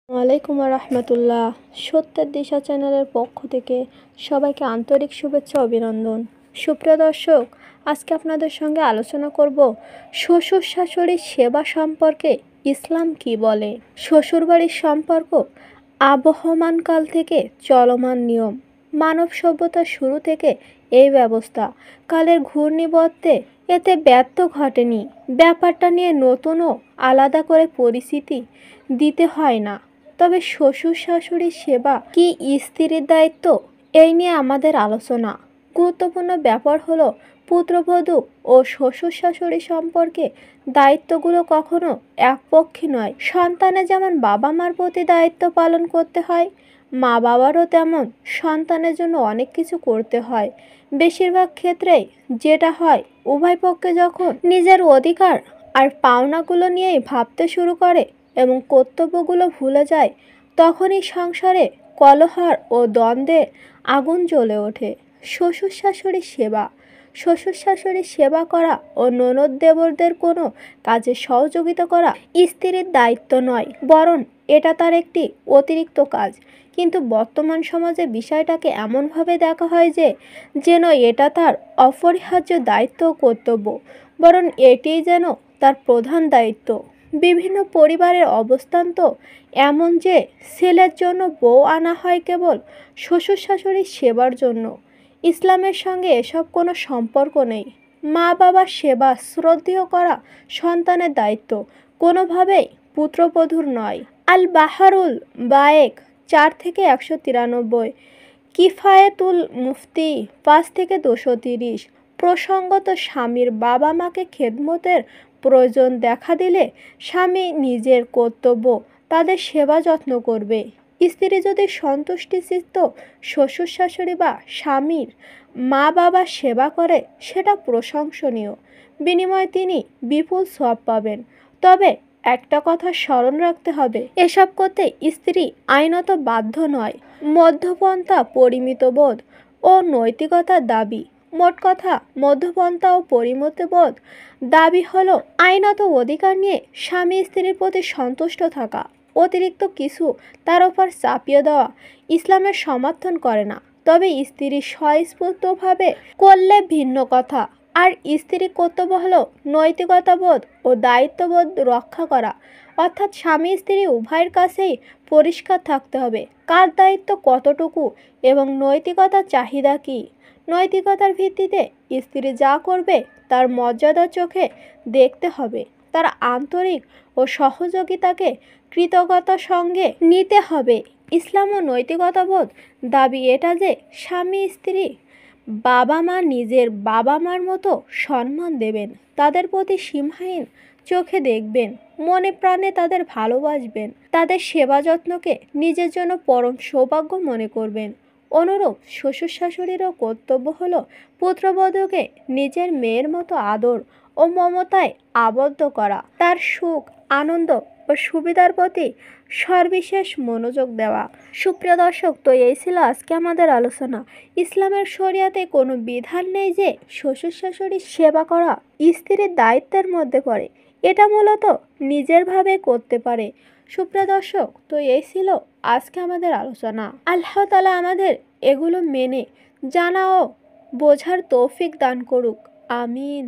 ওয়ালাইকুম রহমতুল্লাহ। সত্যের দিশা চ্যানেলের পক্ষ থেকে সবাইকে আন্তরিক শুভেচ্ছা অভিনন্দন। সুপ্রিয় দর্শক, আজকে আপনাদের সঙ্গে আলোচনা করব শ্বশুর শাশুড়ির সেবা সম্পর্কে ইসলাম কি বলে। শ্বশুরবাড়ির সম্পর্ক আবহমানকাল থেকে চলমান নিয়ম। মানব সভ্যতার শুরু থেকে এই ব্যবস্থা কালের ঘূর্ণিবর্তে এতে ব্যর্থ ঘটেনি। ব্যাপারটা নিয়ে নতুনও আলাদা করে পরিস্থিতি দিতে হয় না। তবে শ্বশুর শাশুড়ির সেবা কি স্ত্রীর দায়িত্ব, এই নিয়ে আমাদের আলোচনা। গুরুত্বপূর্ণ ব্যাপার হলো পুত্রবধূ ও শ্বশুর শাশুড়ি সম্পর্কে দায়িত্বগুলো কখনো একপক্ষী নয়। সন্তানের যেমন বাবা মার প্রতি দায়িত্ব পালন করতে হয়, মা বাবারও তেমন সন্তানের জন্য অনেক কিছু করতে হয়। বেশিরভাগ ক্ষেত্রেই যেটা হয়, উভয় পক্ষে যখন নিজের অধিকার আর পাওনাগুলো নিয়েই ভাবতে শুরু করে এবং কর্তব্যগুলো ভুলে যায়, তখনই সংসারে কলহ ও দ্বন্দ্বে আগুন জ্বলে ওঠে। শ্বশুর শাশুড়ির সেবা। শ্বশুর শাশুড়ির সেবা করা ও ননদ দেবরদের কোনো কাজে সহযোগিতা করা স্ত্রীর দায়িত্ব নয়, বরং এটা তার একটি অতিরিক্ত কাজ। কিন্তু বর্তমান সমাজে বিষয়টাকে এমনভাবে দেখা হয় যে যেন এটা তার অপরিহার্য দায়িত্ব ও কর্তব্য, বরং এটিই যেন তার প্রধান দায়িত্ব। বিভিন্ন পরিবারের অবস্থান তো এমন যে ছেলের জন্য বউ আনা হয় কেবল শ্বশুর শাশুড়ির সেবার জন্য। ইসলামের সঙ্গে এসব কোনো সম্পর্ক নেই। মা বাবার সেবা শ্রদ্ধেয় করা সন্তানের দায়িত্ব, কোনোভাবেই পুত্রবধূর নয়। আল বাহারুল বায়েক 4 থেকে 193, কিফায়েতুল মুফতি 5 থেকে 230। প্রসঙ্গত স্বামীর বাবা মাকে খেদমতের প্রয়োজন দেখা দিলে স্বামী নিজের কর্তব্য তাদের সেবা যত্ন করবে। স্ত্রী যদি সন্তুষ্টিচিত্ত শ্বশুর শাশুড়ি বা স্বামীর মা বাবার সেবা করে, সেটা প্রশংসনীয়। বিনিময়ে তিনি বিপুল সওয়াব পাবেন। তবে একটা কথা স্মরণ রাখতে হবে, এসব করতে স্ত্রী আইনত বাধ্য নয়। মধ্যপন্থা পরিমিতবোধ ও নৈতিকতার দাবি। মোট কথা, মধ্যপন্থা ও পরিমিতবোধ দাবি হলো আইনত অধিকার নিয়ে স্বামী স্ত্রীর প্রতি সন্তুষ্ট থাকা। অতিরিক্ত কিছু তার উপর চাপিয়ে দেওয়া ইসলামের সমর্থন করে না। তবে স্ত্রী স্বস্ফূর্তভাবে করলে ভিন্ন কথা। আর স্ত্রীর কর্তব্য হলো নৈতিকতাবোধ ও দায়িত্ববোধ রক্ষা করা। অর্থাৎ স্বামী স্ত্রী উভয়ের কাছেই পরিষ্কার থাকতে হবে কার দায়িত্ব কতটুকু এবং নৈতিকতার চাহিদা কী। নৈতিকতার ভিত্তিতে স্ত্রী যা করবে তার মর্যাদার চোখে দেখতে হবে। তার আন্তরিক ও সহযোগিতাকে কৃতজ্ঞতার সঙ্গে নিতে হবে। ইসলাম ও নৈতিকতাবোধ দাবি এটা যে স্বামী স্ত্রী বাবা মা নিজের বাবা মার মতো সম্মান দেবেন, তাদের প্রতি সীমাহীন চোখে দেখবেন, মনে প্রাণে তাদের ভালোবাসবেন, তাদের সেবা যত্নকে নিজের জন্য পরম সৌভাগ্য মনে করবেন। অনুরূপ শ্বশুর শাশুড়িরও কর্তব্য হলো পুত্রবধূকে নিজের মেয়ের মতো আদর ও মমতায় আবদ্ধ করা, তার সুখ আনন্দ ও সুবিধার প্রতি সর্বিশেষ মনোযোগ দেওয়া। সুপ্রিয় দর্শক, তো এই ছিল আজকে আমাদের আলোচনা। ইসলামের শরিয়াতে কোনো বিধান নেই যে শ্বশুর শাশুড়ির সেবা করা স্ত্রীর দায়িত্বের মধ্যে পড়ে। এটা মূলত নিজের ভাবে করতে পারে। সুপ্রিয় দর্শক, তো এই ছিল আজকে আমাদের আলোচনা। আল্লাহ তাআলা আমাদের এগুলো মেনে জানা ও বোঝার তৌফিক দান করুক। আমিন।